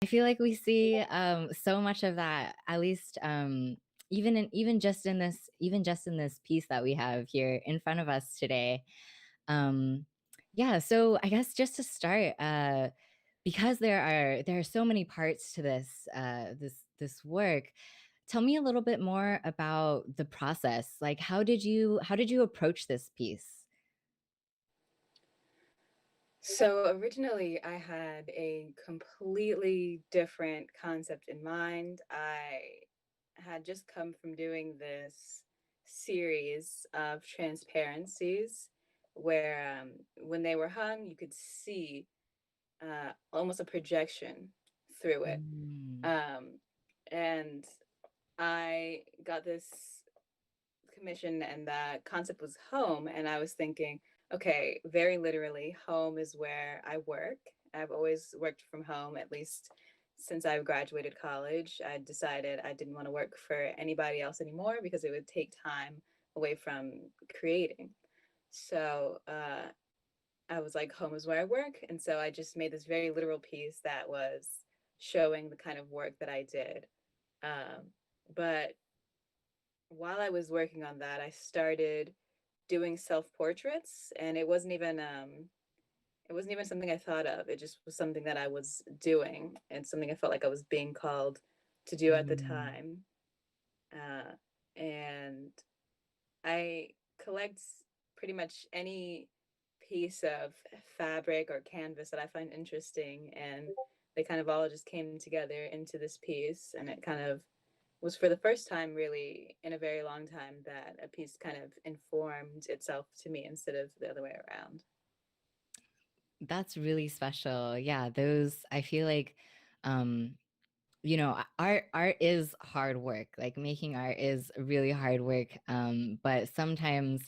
I feel like we see so much of that, at least even just in this piece that we have here in front of us today. Um, yeah, so I guess just to start, because there are so many parts to this work. Tell me a little bit more about the process. Like, how did you approach this piece? So originally, I had a completely different concept in mind. I had just come from doing this series of transparencies where when they were hung, you could see almost a projection through it. Mm. Um, and I got this commission, and the concept was home. And I was thinking, okay, very literally, home is where I work. I've always worked from home, at least since I've graduated college. I decided I didn't want to work for anybody else anymore because it would take time away from creating. So I was like, home is where I work. And so I just made this very literal piece that was showing the kind of work that I did. But while I was working on that, I started doing self-portraits, and it wasn't even something I thought of. It just was something that I was doing and something I felt like I was being called to do at the Mm. time. Uh, and I collect pretty much any piece of fabric or canvas that I find interesting, and they kind of all just came together into this piece, and it kind of was for the first time really in a very long time that a piece kind of informed itself to me instead of the other way around. That's really special. Yeah, those I feel like um art is hard work. Like making art is really hard work. But sometimes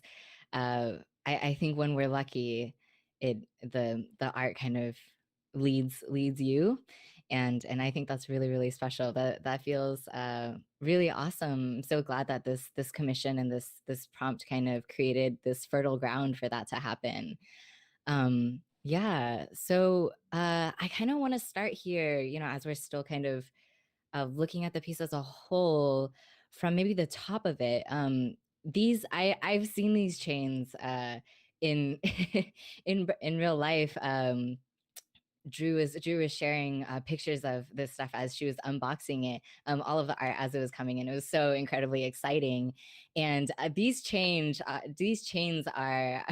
I think when we're lucky, the art kind of leads you. And I think that's really, really special. That feels really awesome. I'm so glad that this commission and this prompt kind of created this fertile ground for that to happen. Yeah. So I kind of want to start here, as we're still kind of looking at the piece as a whole from maybe the top of it. I've seen these chains in in real life. Drew was sharing pictures of this stuff as she was unboxing it, all of the art as it was coming in. It was so incredibly exciting, and these chains are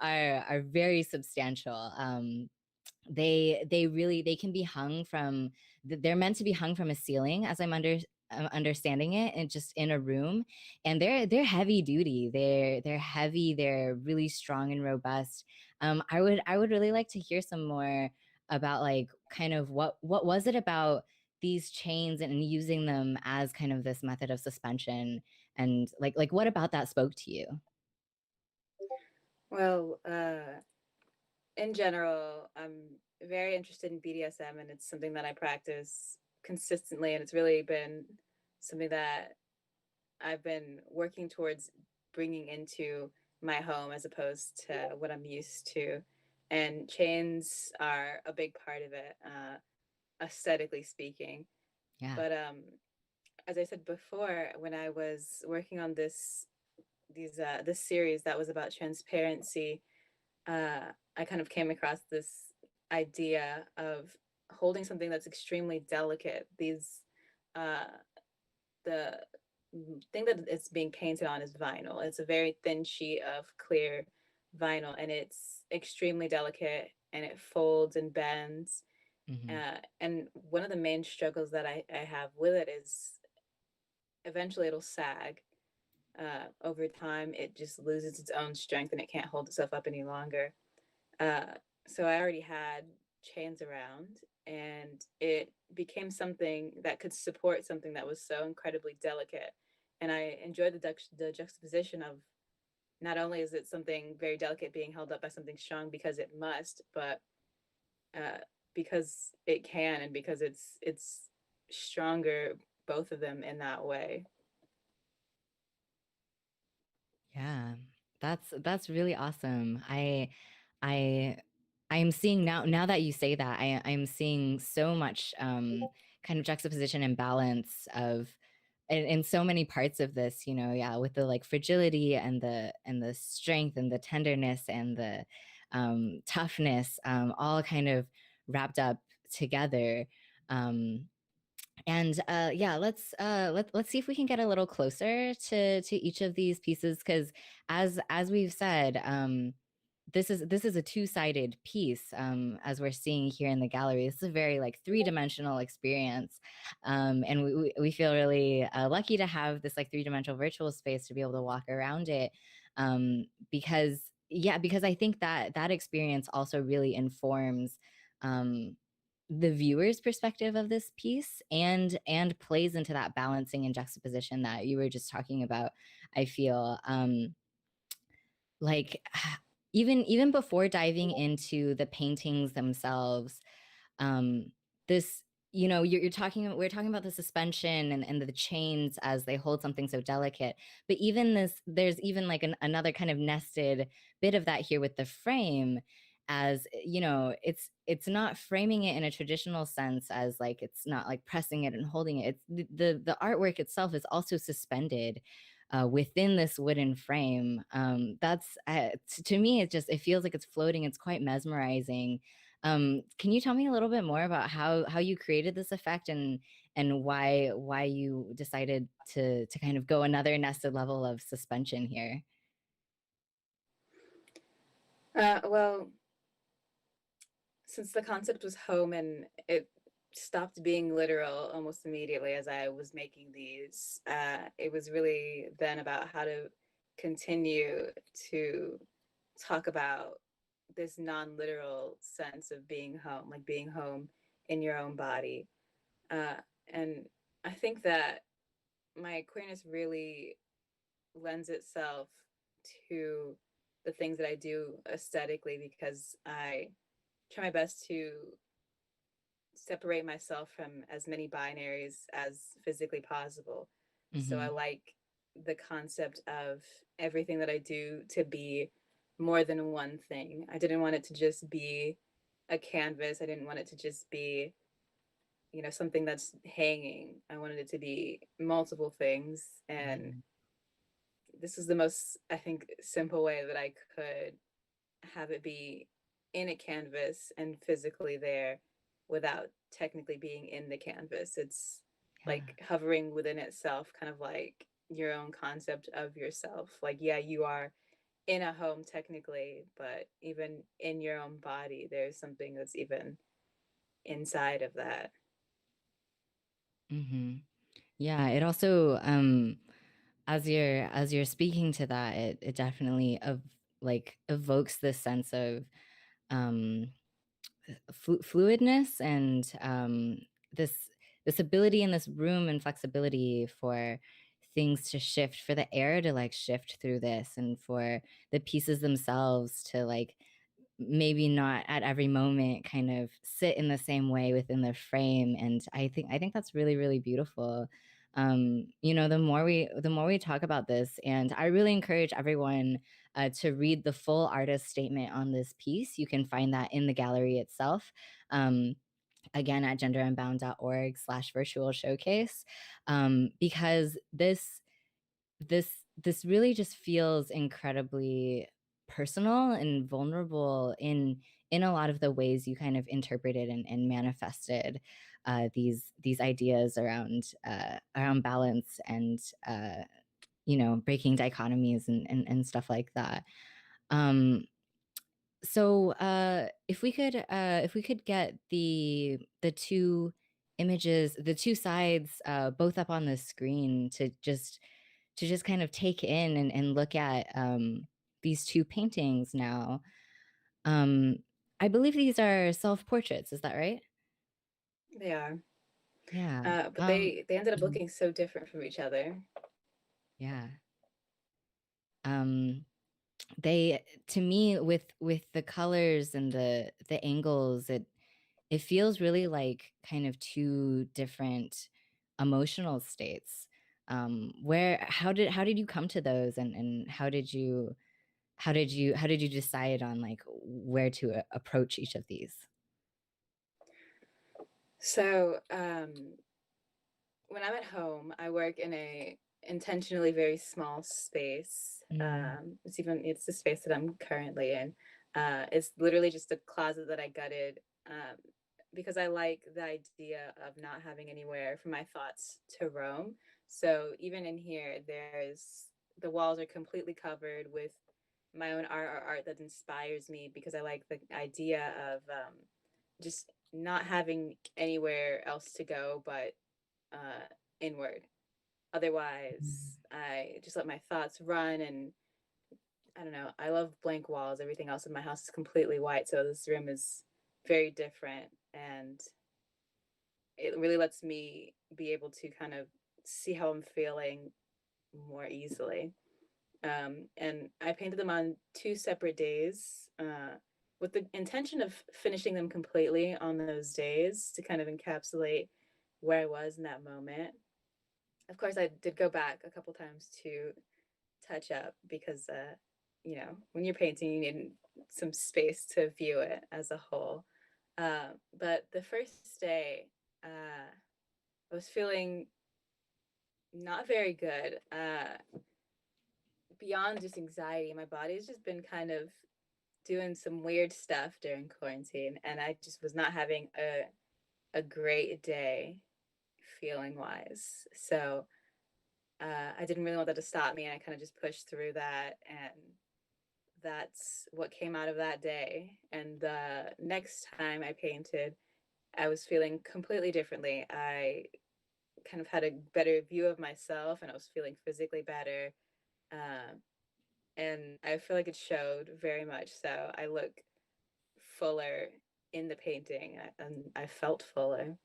are very substantial. They can be hung from, they're meant to be hung from a ceiling, as I'm understanding it, and just in a room. And they're heavy duty, they're heavy, they're really strong and robust. I would really like to hear some more about, like, kind of what was it about these chains and using them as kind of this method of suspension, and like what about that spoke to you? Well, in general, I'm very interested in BDSM, and it's something that I practice consistently, and it's really been something that I've been working towards bringing into my home as opposed to what I'm used to. And chains are a big part of it, aesthetically speaking. Yeah. But as I said before, when I was working on this series that was about transparency, I kind of came across this idea of holding something that's extremely delicate. Uh, the thing that it's being painted on is vinyl. It's a very thin sheet of clear vinyl, and it's extremely delicate, and it folds and bends. Hmm. And one of the main struggles that I have with it is eventually it'll sag. Over time, it just loses its own strength and it can't hold itself up any longer. Uh, so I already had chains around, and it became something that could support something that was so incredibly delicate. And I enjoyed the juxtaposition of not only is it something very delicate being held up by something strong because it must, but uh, because it can, and because it's stronger, both of them in that way. Yeah, that's really awesome. I I'm seeing now that you say that, I'm seeing so much kind of juxtaposition and balance of in so many parts of this, yeah, with the like fragility and the strength and the tenderness and the toughness, all kind of wrapped up together. Um, and yeah, let's see if we can get a little closer to each of these pieces, because as we've said, this is a two-sided piece, as we're seeing here in the gallery. This is a very like three-dimensional experience, and we feel really lucky to have this like three-dimensional virtual space to be able to walk around it, because yeah, because I think that that experience also really informs um, the viewer's perspective of this piece, and plays into that balancing and juxtaposition that you were just talking about. I feel like even before diving into the paintings themselves, um this, you're talking, we're talking about the suspension and the chains as they hold something so delicate, but even this, there's even like another kind of nested bit of that here with the frame, as it's not framing it in a traditional sense, as like it's not like pressing it and holding it. It's the artwork itself is also suspended within this wooden frame. That's to me, it feels like it's floating. It's quite mesmerizing. Can you tell me a little bit more about how you created this effect, and why you decided to kind of go another nested level of suspension here? Well, since the concept was home and it stopped being literal almost immediately as I was making these, it was really then about how to continue to talk about this non-literal sense of being home, like being home in your own body. Uh, and I think that my queerness really lends itself to the things that I do aesthetically, because I try my best to separate myself from as many binaries as physically possible. So I Mm-hmm. like the concept of everything that I do to be more than one thing. I didn't want it to just be a canvas. I didn't want it to just be, something that's hanging. I wanted it to be multiple things. And Mm-hmm. this is the most, I think, simple way that I could have it be in a canvas and physically there without technically being in the canvas. It's Yeah. like hovering within itself, kind of like your own concept of yourself. Like, yeah, you are in a home technically, but even in your own body, there's something that's even inside of that. Mm-hmm. Yeah, it also as you're speaking to that, it definitely like evokes this sense of um fluidness, and this this ability in this room and flexibility for things to shift, for the air to like shift through this, and for the pieces themselves to like maybe not at every moment kind of sit in the same way within the frame. And I think that's really really beautiful. The more we talk about this, and I really encourage everyone to read the full artist statement on this piece. You can find that in the gallery itself, um, again at genderunbound.org/virtual showcase, because this this really just feels incredibly personal and vulnerable in a lot of the ways you kind of interpreted and manifested these ideas around balance, and breaking dichotomies, and stuff like that. um so if we could get the two images, the two sides, both up on the screen, to just kind of take in and look at these two paintings now. Um, I believe these are self portraits. Is that right? They are. Yeah. But they ended up Mhm. looking so different from each other. Yeah. Um, they, to me, with the colors and the angles, it feels really like kind of two different emotional states. Where how did you come to those, and how did you how did you decide on like where to approach each of these? So, when I'm at home, I work in a intentionally very small space. Mm, It's the space that I'm currently in. It's literally just a closet that I gutted because I like the idea of not having anywhere for my thoughts to roam. So even in here, there's the walls are completely covered with my own art or art that inspires me because I like the idea of just not having anywhere else to go but uh, inward. mm, Otherwise, I just let my thoughts run. And I don't know, I love blank walls. Everything else in my house is completely white. So this room is very different. And it really lets me be able to kind of see how I'm feeling more easily. And I painted them on two separate days with the intention of finishing them completely on those days to kind of encapsulate where I was in that moment. Of course, I did go back a couple times to touch up because, when you're painting, you need some space to view it as a whole. But the first day, I was feeling not very good. Beyond just anxiety, my body's just been kind of doing some weird stuff during quarantine, and I just was not having a great day feeling wise. So I didn't really want that to stop me, and I kind of just pushed through that, and that's what came out of that day. And the next time I painted, I was feeling completely differently. I kind of had a better view of myself, and I was feeling physically better. Um, and I feel like it showed very much. So I look fuller in the painting, and I felt fuller.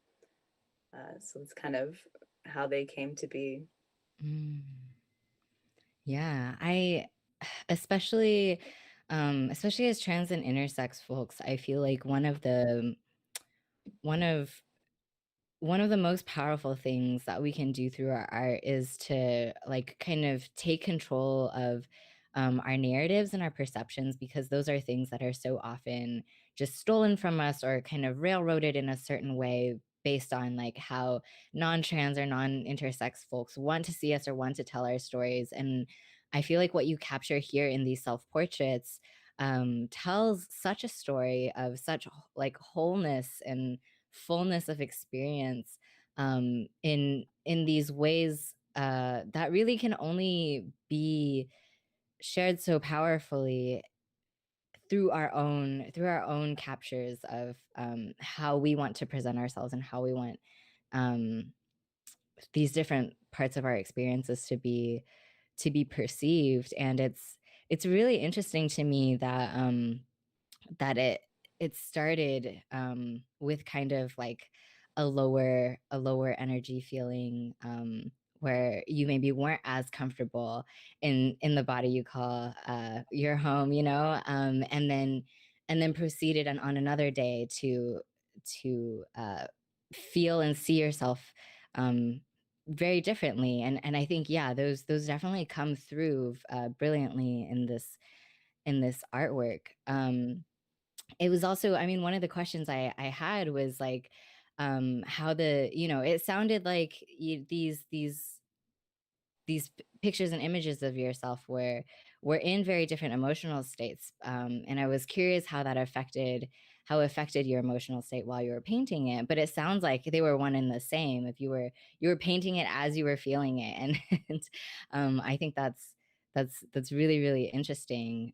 So it's kind of how they came to be. mm. Yeah, I especially especially as trans and intersex folks, I feel like one of one of the most powerful things that we can do through our art is to like kind of take control of our narratives and our perceptions, because those are things that are so often just stolen from us or kind of railroaded in a certain way based on like how non-trans or non-intersex folks want to see us or want to tell our stories. And I feel like what you capture here in these self-portraits tells such a story of such like wholeness and fullness of experience in these ways that really can only be shared so powerfully through our own captures of how we want to present ourselves and how we want um, these different parts of our experiences to be perceived. And it's really interesting to me that it started with kind of like a lower energy feeling, where you maybe weren't as comfortable in the body you call your home, you know, and then proceeded on another day to feel and see yourself um, very differently. And I think, yeah, those definitely come through brilliantly in this artwork. It was also, I mean, one of the questions I had was like, how the, you know, it sounded like these pictures and images of yourself were in very different emotional states, and I was curious how that affected how affected your emotional state while you were painting it. But it sounds like they were one and the same. If you were painting it as you were feeling it, and I think that's really really interesting.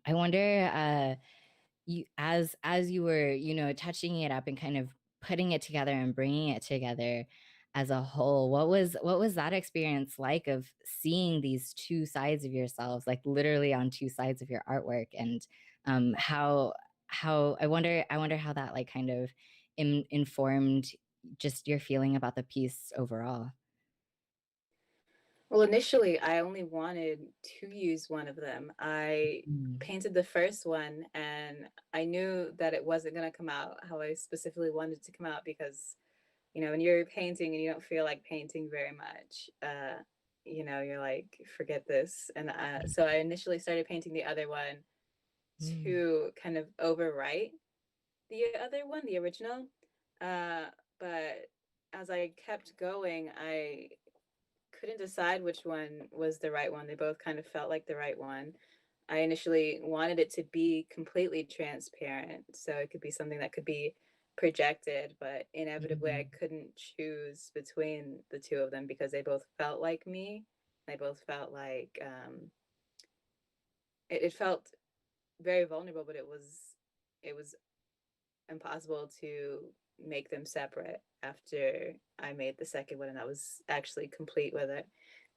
I wonder, you as you were, you know, touching it up and kind of putting it together and bringing it together as a whole, what was that experience like of seeing these two sides of yourselves, like literally on two sides of your artwork? And how I wonder how that like kind of informed just your feeling about the piece overall. Well, initially, I only wanted to use one of them. I Mm, painted the first one, and I knew that it wasn't going to come out how I specifically wanted to come out because, when you're painting and you don't feel like painting very much, you're like, forget this. And so I initially started painting the other one Mm. to kind of overwrite the other one, the original. But as I kept going, I couldn't decide which one was the right one. They both kind of felt like the right one. I initially wanted it to be completely transparent, so it could be something that could be projected, but inevitably I Mm. couldn't choose between the two of them because they both felt like me. They both felt like it felt very vulnerable, but it was impossible to make them separate after I made the second one and I was actually complete with it.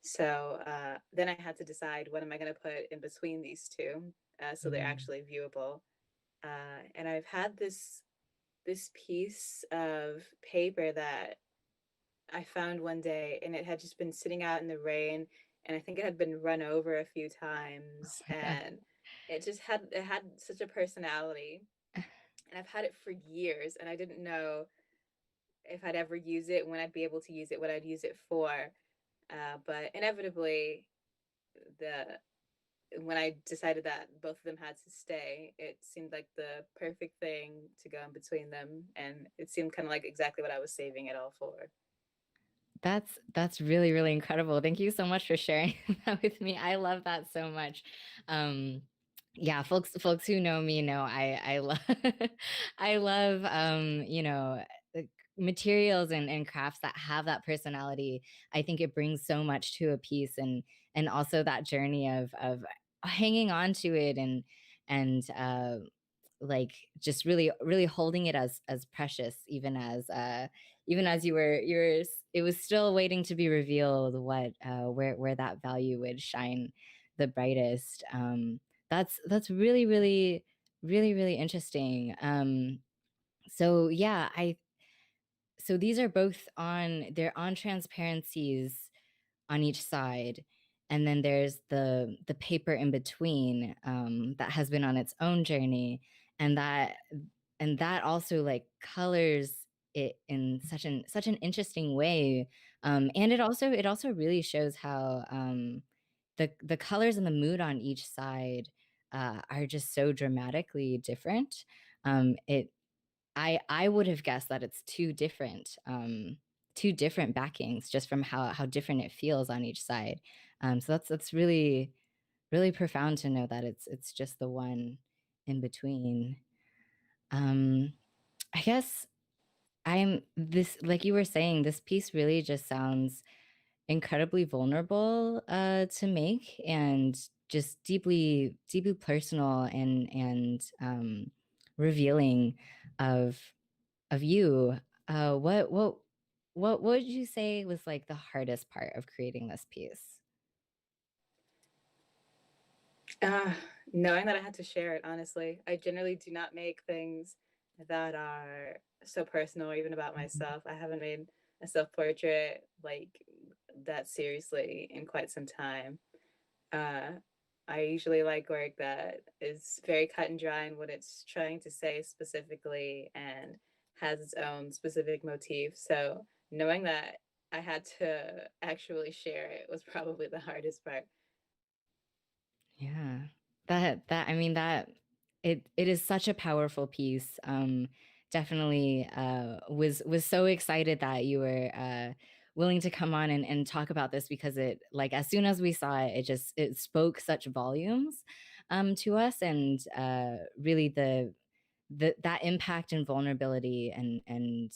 So then I had to decide what am I going to put in between these two, so they're Mm. actually viewable. And I've had this piece of paper that I found one day, and it had just been sitting out in the rain, and I think it had been run over a few times, Yeah. and it had such a personality, and I've had it for years, and I didn't know if I'd ever use it, when I'd be able to use it, what I'd use it for. But inevitably, the when I decided that both of them had to stay, it seemed like the perfect thing to go in between them, and it seemed kind of like exactly what I was saving it all for. That's really, really incredible. Thank you so much for sharing that with me. I love that so much. Um, yeah, folks who know me know I love I love like, materials and crafts that have that personality. I think it brings so much to a piece, and also that journey of hanging on to it, and like just really really holding it as precious, even as you were it was still waiting to be revealed what where that value would shine the brightest. That's really really really really interesting. So yeah, I so these are both on they're on transparencies on each side, and then there's the paper in between, that has been on its own journey, and that also like colors it in such an interesting way. And it also really shows how the colors and the mood on each side are just so dramatically different. It I would have guessed that it's two different backings, just from how different it feels on each side. So that's really really profound to know that it's just the one in between. Um, I guess I'm this like you were saying, this piece really just sounds incredibly vulnerable to make, and just deeply deeply personal, and revealing of you. What would you say was like the hardest part of creating this piece? Uh, Knowing that I had to share it, honestly. I generally do not make things that are so personal, even about myself. I haven't made a self portrait like that seriously in quite some time. Uh, I usually like work that is very cut and dry in what it's trying to say specifically and has its own specific motif. So knowing that I had to actually share it was probably the hardest part. Yeah. That I mean that it is such a powerful piece. Definitely was so excited that you were willing to come on and talk about this, because it like as soon as we saw it, it spoke such volumes to us, and really that impact and vulnerability, and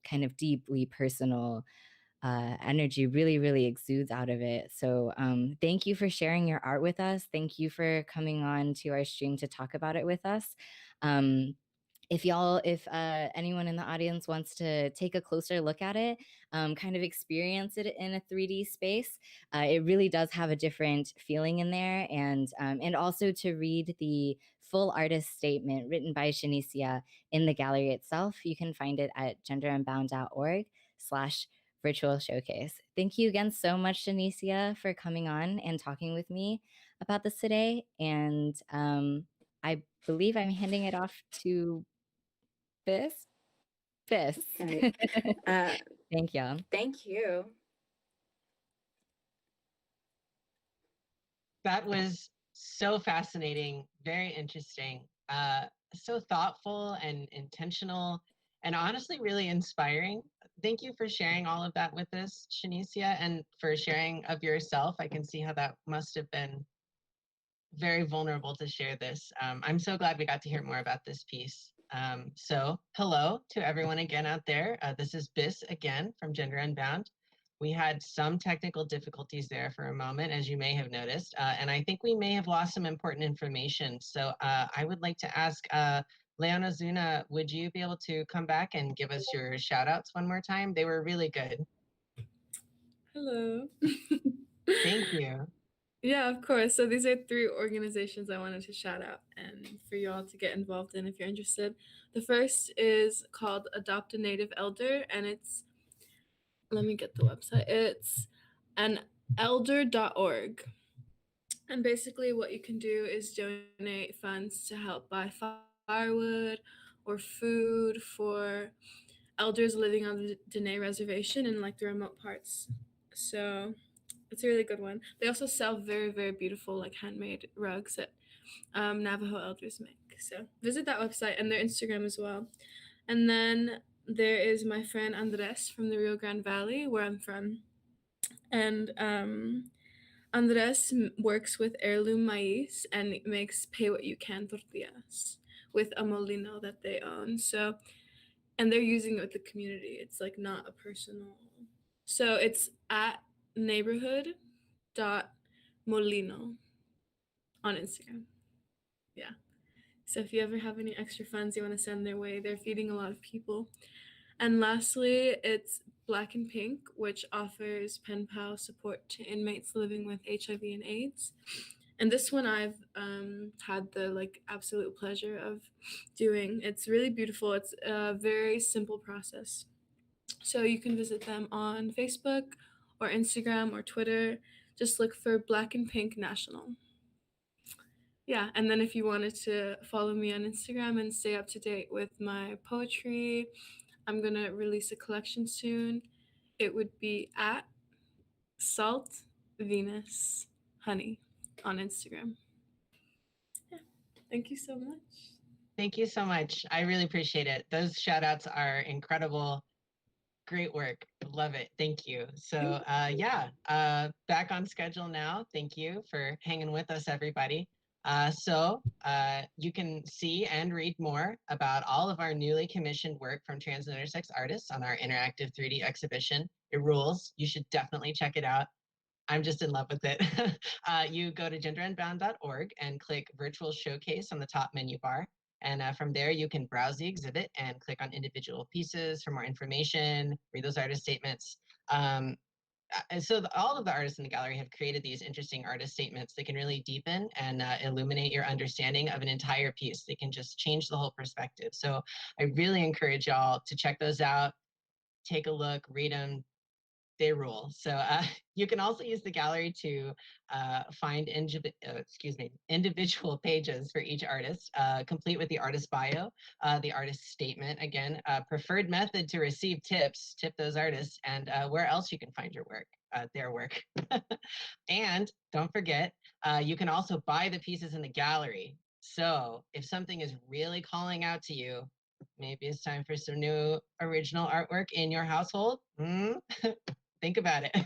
kind of deeply personal energy really, really exudes out of it. So, thank you for sharing your art with us. Thank you for coming on to our stream to talk about it with us. Um, if anyone in the audience wants to take a closer look at it, kind of experience it in a 3D space, it really does have a different feeling in there. And also to read the full artist statement written by Shanicia in the gallery itself, you can find it at genderunbound.org/virtual showcase. Thank you again so much, Shanicia, for coming on and talking with me about this today. And I believe I'm handing it off to Bis. Bis. Right. Uh, Thank you. Thank you. That was so fascinating, very interesting, so thoughtful and intentional, and honestly really inspiring. Thank you for sharing all of that with us, Shanicia, and for sharing of yourself. I can see how that must have been very vulnerable to share this. I'm so glad we got to hear more about this piece. So hello to everyone again out there. This is Biss again from Gender Unbound. We had some technical difficulties there for a moment, as you may have noticed, and I think we may have lost some important information. So I would like to ask Leona Zuna, would you be able to come back and give us your shout outs one more time? They were really good. Hello. Thank you. Yeah, of course. So these are 3 organizations I wanted to shout out and for you all to get involved in if you're interested. The first is called Adopt a Native Elder, and it's, let me get the website. It's an elder.org. And basically, what you can do is donate funds to help buy firewood or food for elders living on the Dene Reservation in like the remote parts. So it's a really good one. They also sell very, very beautiful like handmade rugs that Navajo elders make. So visit that website and their Instagram as well. And then there is my friend Andres from the Rio Grande Valley, where I'm from. And Andres works with heirloom maize and makes pay what you can tortillas with a molino that they own. So, and they're using it with the community. It's like not a personal. So it's at neighborhood dot molino on Instagram. Yeah. So if you ever have any extra funds you want to send their way, they're feeding a lot of people. And lastly, it's Black and Pink, which offers pen pal support to inmates living with HIV and AIDS. And this one I've had the like absolute pleasure of doing. It's really beautiful. It's a very simple process. So you can visit them on Facebook or Instagram or Twitter. Just look for Black and Pink National. Yeah, and then if you wanted to follow me on Instagram and stay up to date with my poetry, I'm gonna release a collection soon. It would be at Salt Venus Honey on Instagram. Yeah, thank you so much. Thank you so much. I really appreciate it. Those shout outs are incredible. Great work. Love it. Thank you. So back on schedule now. Thank you for hanging with us, everybody. You can see and read more about all of our newly commissioned work from trans and intersex artists on our interactive 3D exhibition. It rules. You should definitely check it out. I'm just in love with it. You go to genderunbound.org and click virtual showcase on the top menu bar. And from there, you can browse the exhibit and click on individual pieces for more information, read those artist statements. All of the artists in the gallery have created these interesting artist statements that can really deepen and illuminate your understanding of an entire piece. They can just change the whole perspective. So I really encourage y'all to check those out, take a look, read them, they rule. So you can also use the gallery to find individual pages for each artist, complete with the artist bio, the artist statement, again, preferred method to receive tips, tip those artists, and where else you can find your work, their work. And don't forget, you can also buy the pieces in the gallery. So if something is really calling out to you, maybe it's time for some new original artwork in your household. Think about it.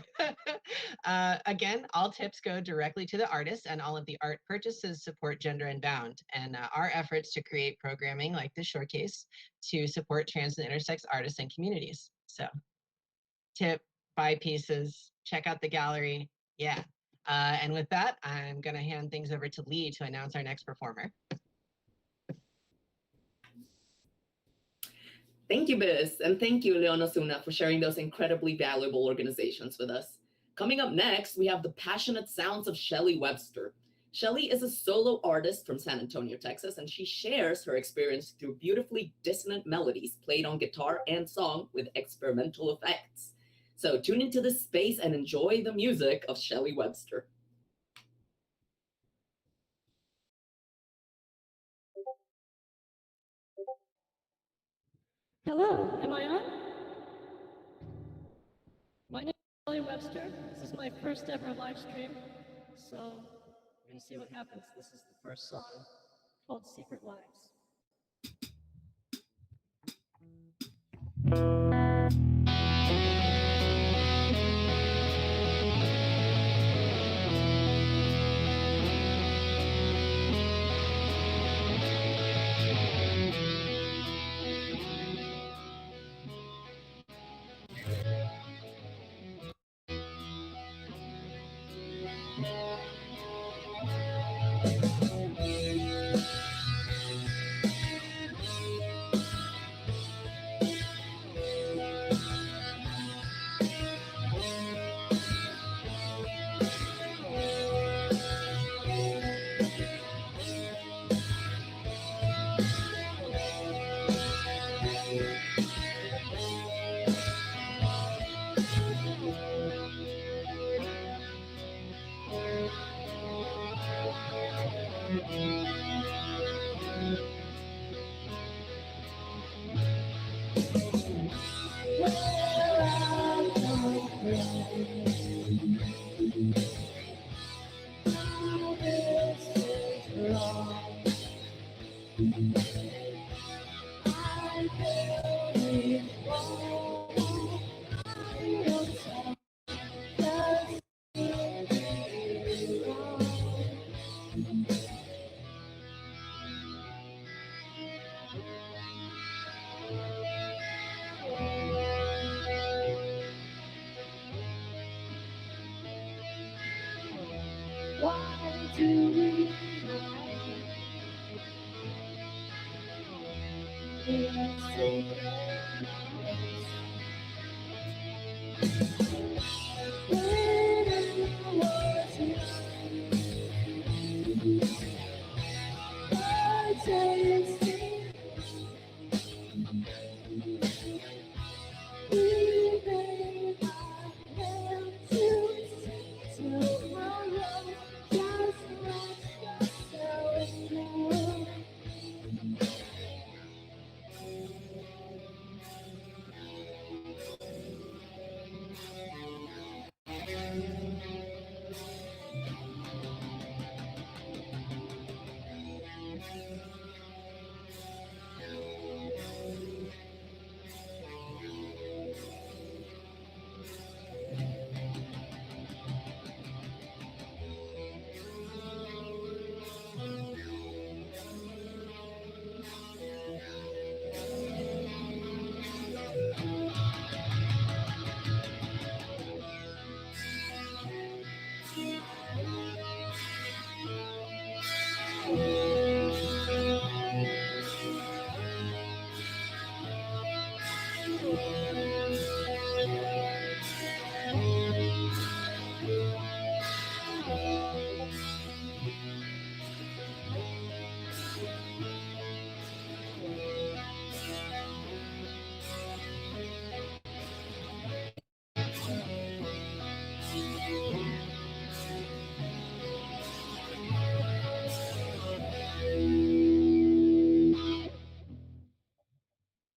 Again, all tips go directly to the artist, and all of the art purchases support Gender Unbound and our efforts to create programming like this showcase to support trans and intersex artists and communities. So tip, buy pieces, check out the gallery. Yeah. And with that, I'm going to hand things over to Lee to announce our next performer. Thank you, Biz, and thank you, Leona Suna, for sharing those incredibly valuable organizations with us. Coming up next, we have the passionate sounds of Shelly Webster. Shelly is a solo artist from San Antonio, Texas, and she shares her experience through beautifully dissonant melodies played on guitar and song with experimental effects. So tune into this space and enjoy the music of Shelly Webster. Hello, am I on? My name is Shelly Webster. This is my first ever live stream, so gonna see what happens. This is the first song called Secret Lives. Why do we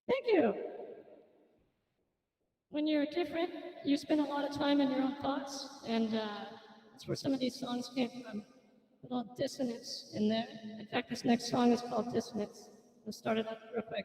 Thank you. When you're different, you spend a lot of time in your own thoughts, and that's where some of these songs came from. A little dissonance in there. In fact, this next song is called Dissonance. Let's start it up real quick.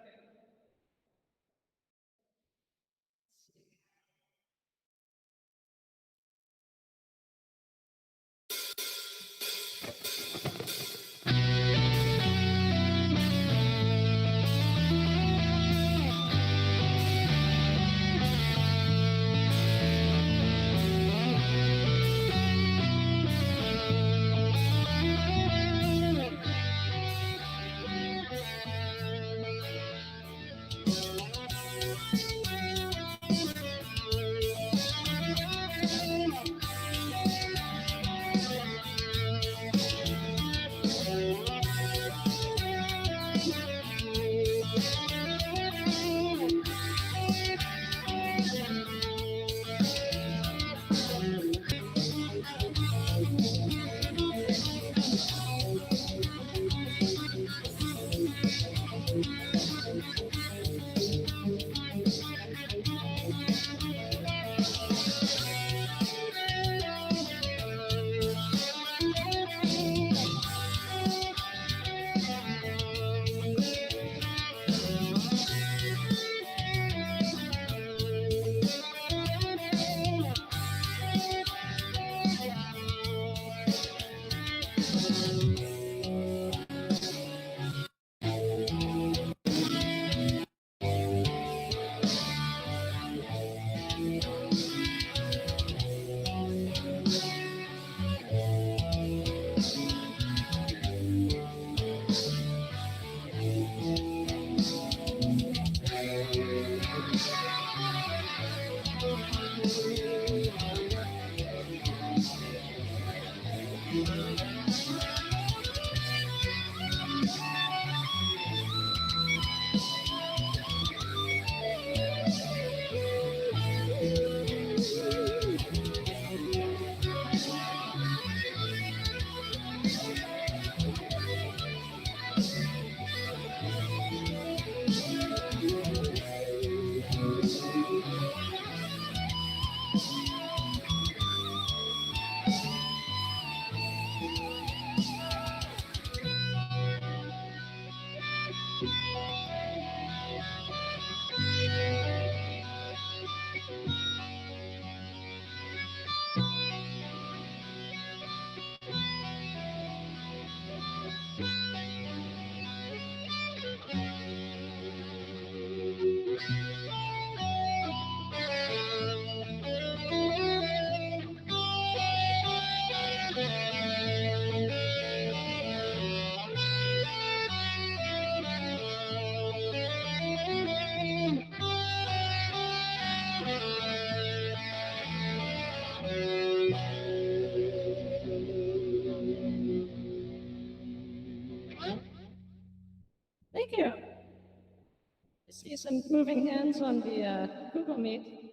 Thank you. I see some moving hands on the Google Meet,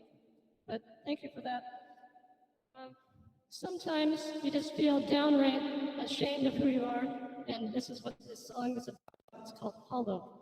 but thank you for that. Sometimes you just feel downright ashamed of who you are, and this is what this song is about. It's called Hollow.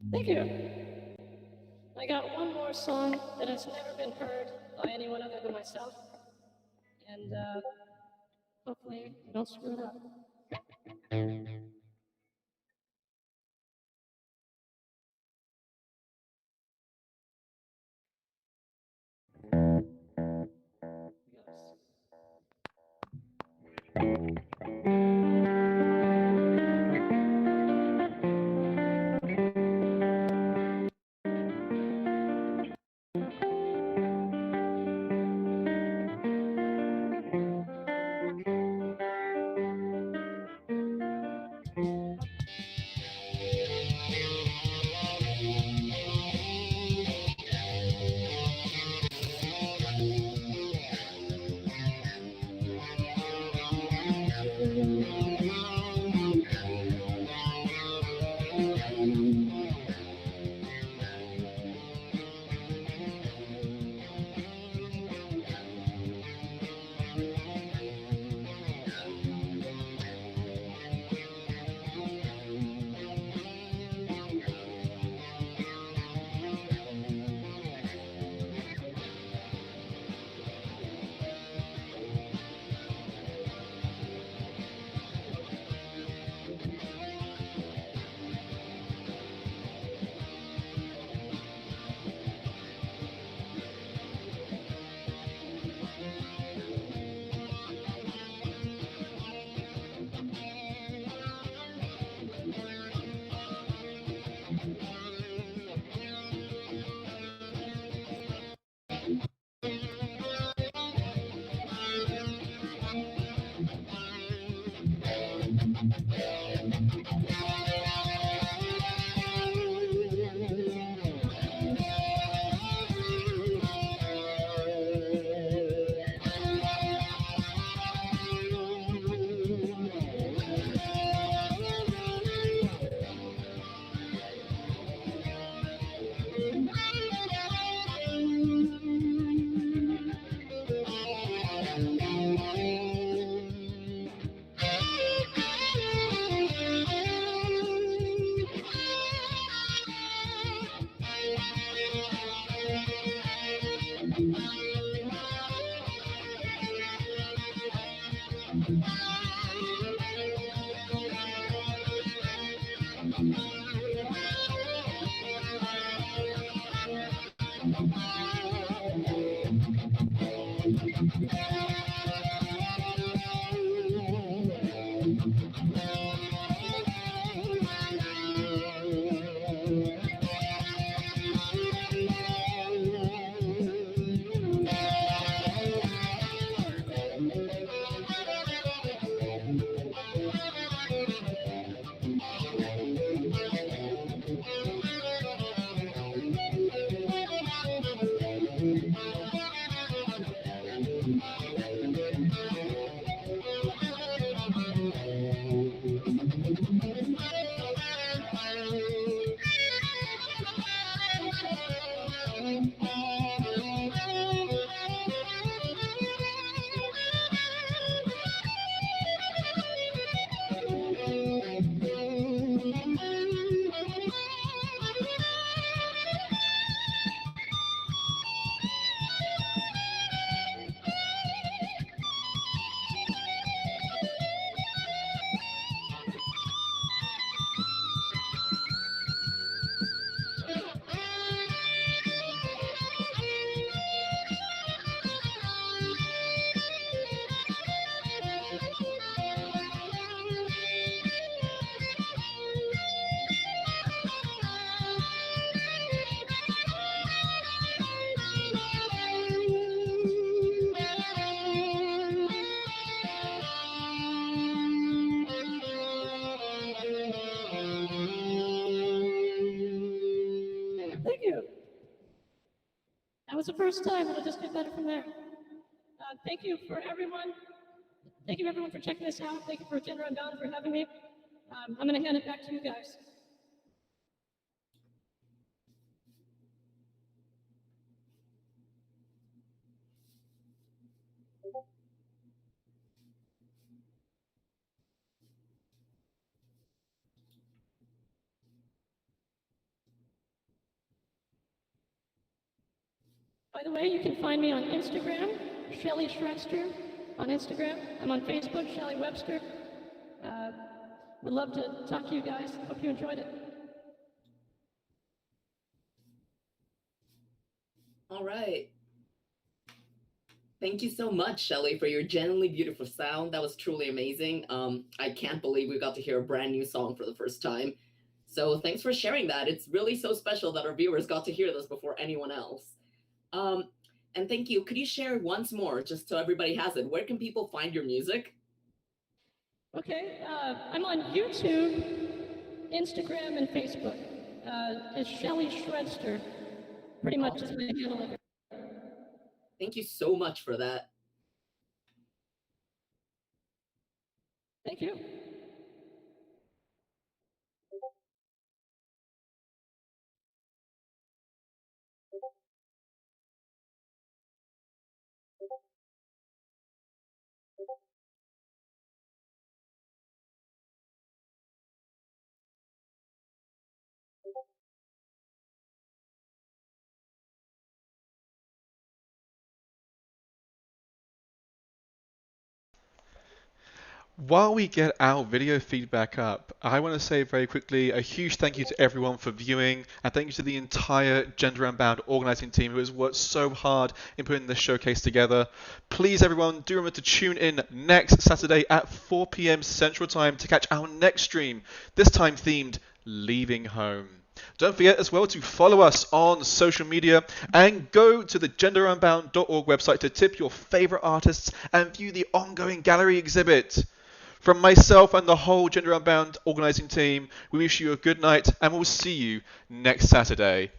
Thank you. I got one more song that has never been heard by anyone other than myself, and hopefully you don't screw it up. Thank you. That was the first time, it'll just get better from there. Thank you for everyone. Thank you everyone for checking this out. Thank you for Gender Unbound for having me. I'm gonna hand it back to you guys. By the way, you can find me on Instagram, Shelly Webster on Instagram. I'm on Facebook, Shelly Webster. Would love to talk to you guys. Hope you enjoyed it. All right. Thank you so much, Shelly, for your genuinely beautiful sound. That was truly amazing. I can't believe we got to hear a brand new song for the first time. So thanks for sharing that. It's really so special that our viewers got to hear this before anyone else. And thank you. Could you share once more, just so everybody has it, where can people find your music? Okay, I'm on YouTube, Instagram, and Facebook. It's Shelly Webster. Pretty much is my handle. Thank you so much for that. Thank you. While we get our video feedback up, I want to say very quickly a huge thank you to everyone for viewing, and thank you to the entire Gender Unbound organizing team who has worked so hard in putting this showcase together. Please, everyone, do remember to tune in next Saturday at 4 p.m. Central Time to catch our next stream, this time themed Leaving Home. Don't forget as well to follow us on social media and go to the genderunbound.org website to tip your favorite artists and view the ongoing gallery exhibit. From myself and the whole Gender Unbound organising team, we wish you a good night and we'll see you next Saturday.